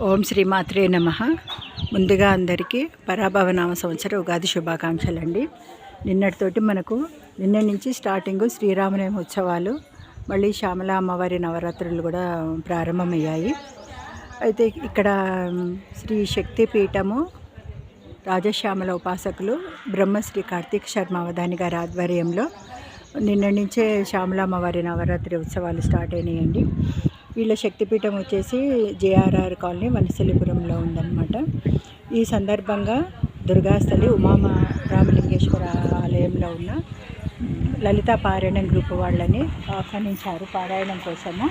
ఓం శ్రీమాత్రే నమః. ముందుగా అందరికీ పరాభవనామ సంవత్సర ఉగాది శుభాకాంక్షలండి. నిన్న నుంచి స్టార్టింగ్ శ్రీరామనవమి ఉత్సవాలు, మళ్ళీ శ్యామల అమ్మవారి నవరాత్రులు కూడా ప్రారంభమయ్యాయి. అయితే ఇక్కడ శ్రీ శక్తి పీఠము రాజశ్యామల ఉపాసకులు బ్రహ్మశ్రీ కార్తీక్ శర్మ అవధాని గారి ఆధ్వర్యంలో నిన్న నుంచే శ్యామల అమ్మవారి నవరాత్రి ఉత్సవాలు స్టార్ట్ అయినాయండి. వీళ్ళ శక్తిపీఠం వచ్చేసి జేఆర్ఆర్ కాలనీ వనసలిపురంలో ఉందన్నమాట. ఈ సందర్భంగా దుర్గాస్థలి ఉమామ రామలింగేశ్వర ఆలయంలో ఉన్న లలితా పారాయణం గ్రూప్ వాళ్ళని ఆహ్వానించారు పారాయణం కోసము.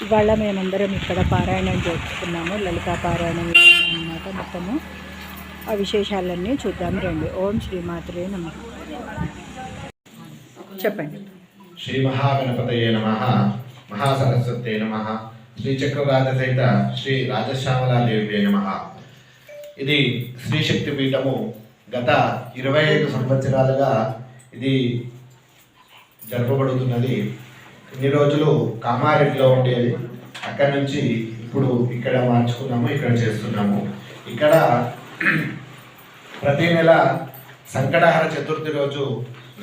ఇవాళ మేమందరం ఇక్కడ పారాయణం చేసుకున్నాము. లలితా పారాయణం అన్నమాట. మొత్తము ఆ విశేషాలన్నీ చూద్దాం రండి. ఓం శ్రీమాత్రే నమః. చెప్పండి. శ్రీ మహాగణపతయే నమః. మహాసరస్వతే నమః. శ్రీ చక్రరాజ సహిత శ్రీ రాజశ్యామలాదేవి నమః. ఇది శ్రీ శక్తి పీఠము గత 25 సంవత్సరాలుగా ఇది జరపబడుతున్నది. ఇన్ని రోజులు కామారెడ్డిలో ఉండేది, అక్కడి నుంచి ఇప్పుడు ఇక్కడ మార్చుకున్నాము, ఇక్కడ చేస్తున్నాము. ఇక్కడ ప్రతి నెల సంకటహర చతుర్థి రోజు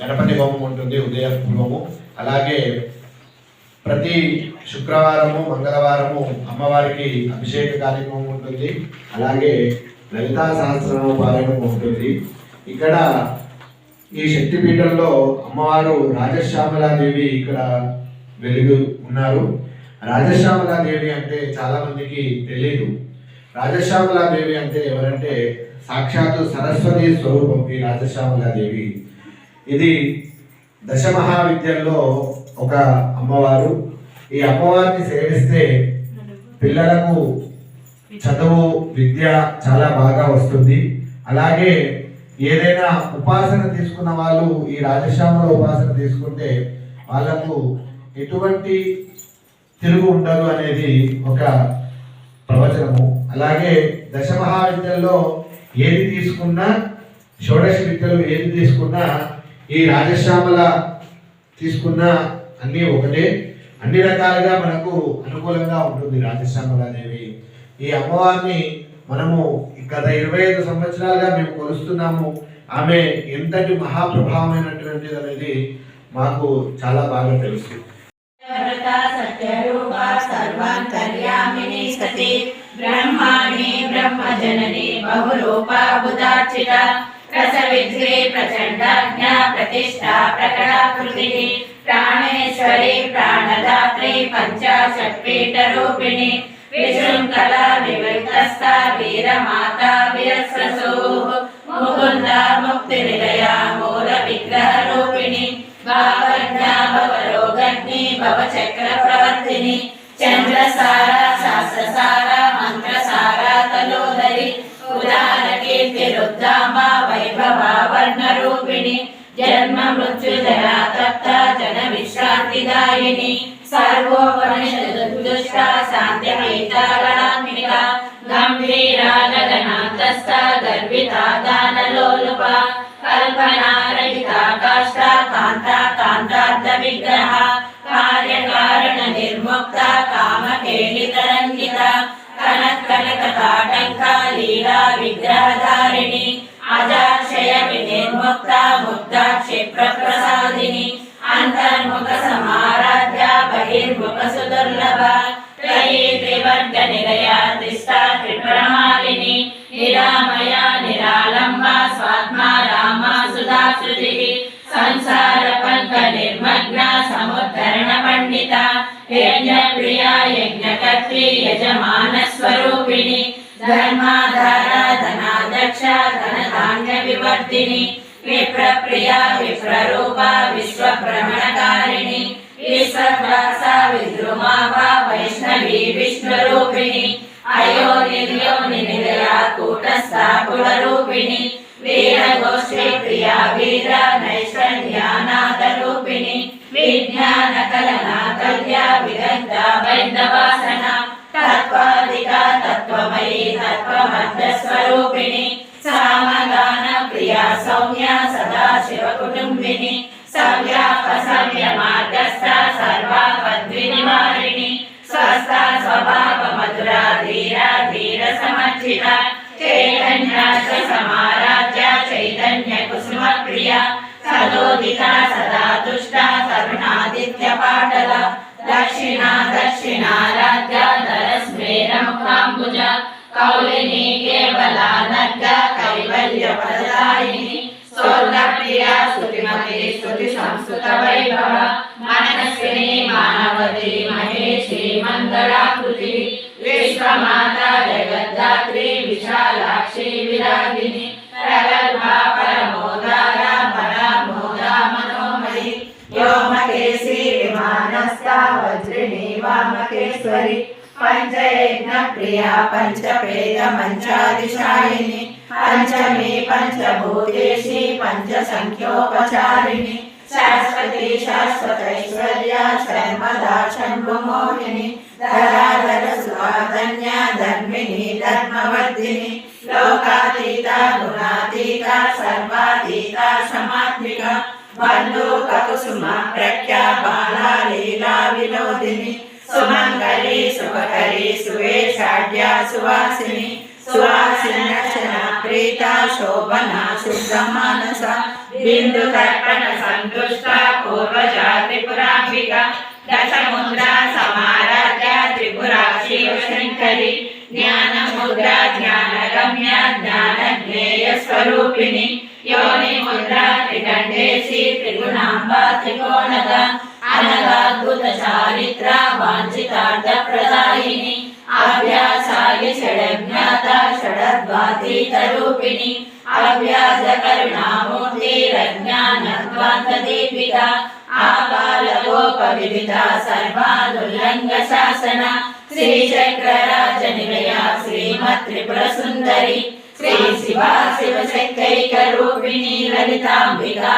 గణపతి హోమం ఉంటుంది, ఉదయపూర్వము. అలాగే ప్రతి శుక్రవారము మంగళవారము అమ్మవారికి అభిషేక కార్యక్రమం ఉంటుంది. అలాగే లలితా సహస్రనామ పారాయణం ఉంటుంది. ఇక్కడ ఈ శక్తిపీఠంలో అమ్మవారు రాజశ్యామలాదేవి ఇక్కడ వెలుగు ఉన్నారు. రాజశ్యామలాదేవి అంటే చాలా మందికి తెలియదు. రాజశ్యామలాదేవి అంటే ఎవరంటే సాక్షాత్తు సరస్వతి స్వరూపం ఈ రాజశ్యామలాదేవి. ఇది దశమహావిద్యల్లో ఒక అమ్మవారు. ఈ అమ్మవారిని సేవిస్తే పిల్లలకు చదువు విద్య చాలా బాగా వస్తుంది. అలాగే ఏదైనా ఉపాసన తీసుకున్న వాళ్ళు ఈ రాజశ్యామల ఉపాసన తీసుకుంటే వాళ్ళకు ఎటువంటి తిరుగు ఉండదు అనేది ఒక ప్రవచనము. అలాగే దశమహావిద్యల్లో ఏది తీసుకున్నా, షోడశ విద్యలు ఏది తీసుకున్నా ఈ రాజశ్యామల తీసుకున్నా అన్నీ ఒకటే, అన్ని రకాలుగా మనకు అనుకూలంగా ఉంటుంది రాజశ్యామలాదేవి. ఈ అమ్మవారిని మనము గత 25 సంవత్సరాలుగా మేము కొలుస్తున్నాము. ఆమె ఎంతటి మహాప్రభావమైనటువంటిది అనేది మాకు చాలా బాగా తెలుసు. బ్రహ్మాణి బ్రహ్మజనని బహురూపా బుధార్చిత రసవిద్రే ప్రచండాజ్ఞ ప్రతిష్టా ప్రకటాకృతి ప్రాణేశ్వరి ప్రాణదాత్రి పంచాశత్పీఠరూపిణి విశృంఖల వివిక్తస్థ వీరమాతా విరస్రసూ ముకుంద ముక్తి నిలయ మూల విగ్రహ రూపిణి భావజ్ఞ భవరోగగ్ని భవచక్ర ప్రవర్తిని చంద్రసార శాస్త్రసార మంత్రసార తలోదరి ఉదార కీర్తి రుద్రామ వైభవ వర్ణ రూపిణి జన్మ మృత్యు జరా తప్త జన విశ్రాంతిదాయిని సర్వోపనిషదుష్ట శాంత్యపీఠగణాత్మిక గంభీరా గగనాంతస్థ గర్వితా దానలోలుప కల్పనారహిత కాష్ట కాంత కాంతార్థ విగ్రహ కార్యకారణ నిర్ముక్త కామకేళితరంగిత కనకనకతాటంక లీలా విగ్రహధారిణి అజాక్షయ వినిర్ముక్త ముక్త క్షిప్ర ప్రసాదిని అంతర్ముఖ సమారాధ్య బహిర్ముఖ సుదుర్లభ త్రయీ త్రివర్గ నిలయ తిష్టా త్రిపురమాలిని నిరామయ నిరాళంబ స్వాత్మా రామ సుధాశ్రుతి సంసార పంక నిర్మగ్న సముద్ధరణ పండిత యజ్ఞ ప్రియ యజ్ఞకర్త్రి యజమాన స్వరూపిణి ధర్మాధార ధనాధ్యక్ష ధనధాన్య వివర్ధిని విప్రప్రియ విప్రరూప విశ్వభ్రమణకారిణి విశ్వవ్యాస విద్రుమాభ వైష్ణవి విష్ణురూపిణి అయో నిర్యోని నిలయ కూటస్థ కులరూపిణి వీరగోష్ఠి ప్రియ వీర నైష్కర్యానాథ రూపిణి విజ్ఞాన కలనా కల్య విదగ్ధ వైద్యవాసన తత్వాదిక తత్వమయీ తత్వమధ్య స్వరూపిణి సామగాన ప్రియ సౌమ్య సదా శివ కుటుంబిని సవ్యాప సవ్య మార్గస్థ సర్వాపద్వినివారిణి స్వస్థ స్వభావ మధురా ధీరా ధీర प्रतिष्ठिता चैतन्यार्थ समाराध्या चैतन्य कुसुम प्रिया सदोदिता सदा तुष्टा तरुणादित्य पाटला दक्षिणा दक्षिणाराध्या दरस्मेर मुखाम्बुजा कौलिनी केवला नग्गा कैवल्य पददायिनी स्वर्गप्रिया स्तुतिमती स्तुति संस्कृत वैभव मनस्विनी मानवती महेशी मंगलाकृति विश्वमाता जगद्धात्री विशालाक्षी विरागिनी प्रगल्भा परमोदारा परामोदा मनोमयी व्योमकेशी विमानस्था वज्रिणी वामकेश्वरी पंचयज्ञ प्रिया पंचपेय मंचादिशायिनी पंचमी पंचभूतेशी पंचसंख्योपचारिणी शाश्वती शाश्वतैश्वर्या शर्मदा शंभुमोहिनी धराधर सुवाधन्या धर्मिणी धर्मवर्धिनी लोकातीता गुणातीता सर्वातीता समात्मिका बन्धुककुसुमा प्रख्या बाला लीला विनोदिनी सुमंगली सुखकरी सुवेशाढ्या सुवासिनी सुवासिन्यक्षणा प्रीता शोभना शुद्धमानसा बिंदु तर्पण संतुष्टा पूर्वजा त्रिपुरांबिका दशमुद्रा समाराध्या त्रिपुरा शिवशंकरी ज्ञानमुद्रा ज्ञानगम्या ज्ञानज्ञेय स्वरूपिणी योनि मुद्रा त्रिदण्डेशी त्रिगुणांबा त्रिकोणदा अनगाद्भुत चारित्र वांछितार्थ प्रदायिनी अभ्यासाय षडज्ञाता षडद्वातीत रूपिणी अव्याज करुणामूर्ति रज्ञानध्वान्त दीपिका आबाल गोप विविधा सर्वानुल्लंघ शासना श्री चक्रराज निलया श्रीमत् त्रिपुर सुंदरी श्री शिवा शिवशक्तैक रूपिणी ललितांबिका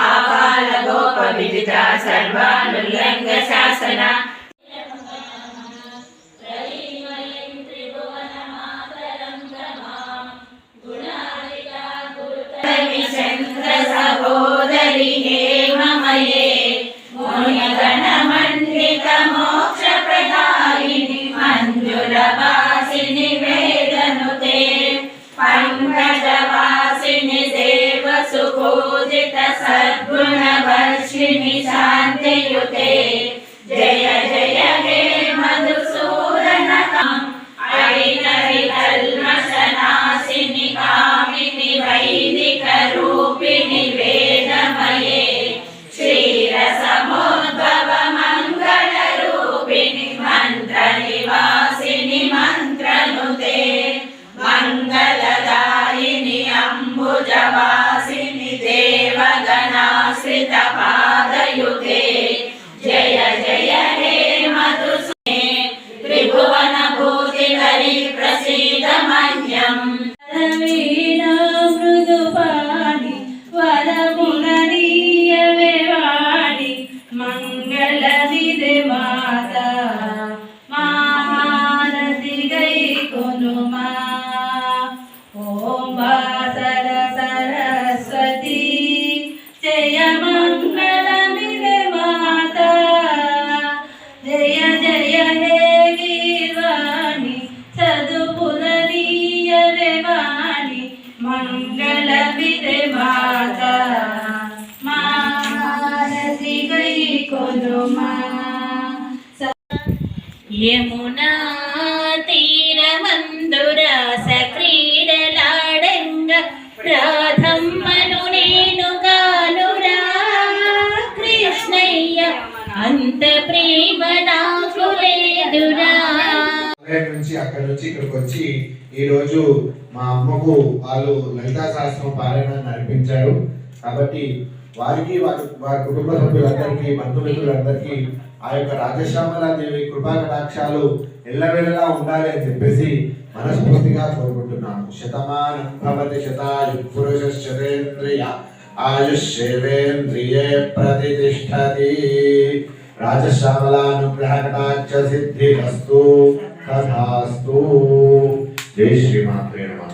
आबाल गोप विविधा सर्वानुल्लंघ शासना सहोदरी हेममये मुनिगणमण्डित मोक्षप्रदायिनि मञ्जुलवासिनि वेदनुते पङ्कजवासिनि देवसुपूजित सद्गुणवर्षिणि शान्तियुते जय जय हे मधुसूदनकाम् कल्मषनाशिनि कामिनि वैदिक रूपिणि वेदमये क्षीरसमुद्भव मंगल रूपिणि मंत्र निवासिनि मंत्रनुते मंगलदायिनि अम्बुजवासिनि देवगणाश्रित पादयुते जय जय हे मधुसूदने त्रिभुवन भूतिहरि प्रसीद मह्यम् वीणा मृदुपाणि वरमुनरीयवे वाणि मंगलविदे माता महारति गैकोनुमा ओम वासर सरस्वती जय मंगलविदे माता जय जय हे गीर्वाणि सदुपुनरीयवे वाणि मंगलविदे माता महारति गैकोनुमा यमुना तीरमंदुरास क्रीडलाडंग राधम्मनु नेनुगानुरा कृष्णయ్య అంత ప్రేమ నాకు లేదురా. నుంచి అక్కడ నుంచి ఇక్కడికి వచ్చి ఈ రోజు మా అమ్మకు వాళ్ళు లలితా శాస్త్రం పారాయణ నడిపించారు. కాబట్టి వారికి వారి కుటుంబ సభ్యులందరికీ బంధుమిత్రులందరికీ ఆ యొక్క రాజశ్యామలాదేవి కృపా కటాక్షాలు ఎల్లవేళలా ఉండాలి అని చెప్పేసి మనస్ఫూర్తిగా కోరుకుంటున్నాను. శతమానం భవతి శతాయు పురుష శతేంద్రియ ఆయుష్యేంద్రియే ప్రతిష్టతి. రాజశ్యామలానుగ్రహ కటాక్ష సిద్ధిరస్తు తథాస్తు. జై శ్రీమాత్రే నమః.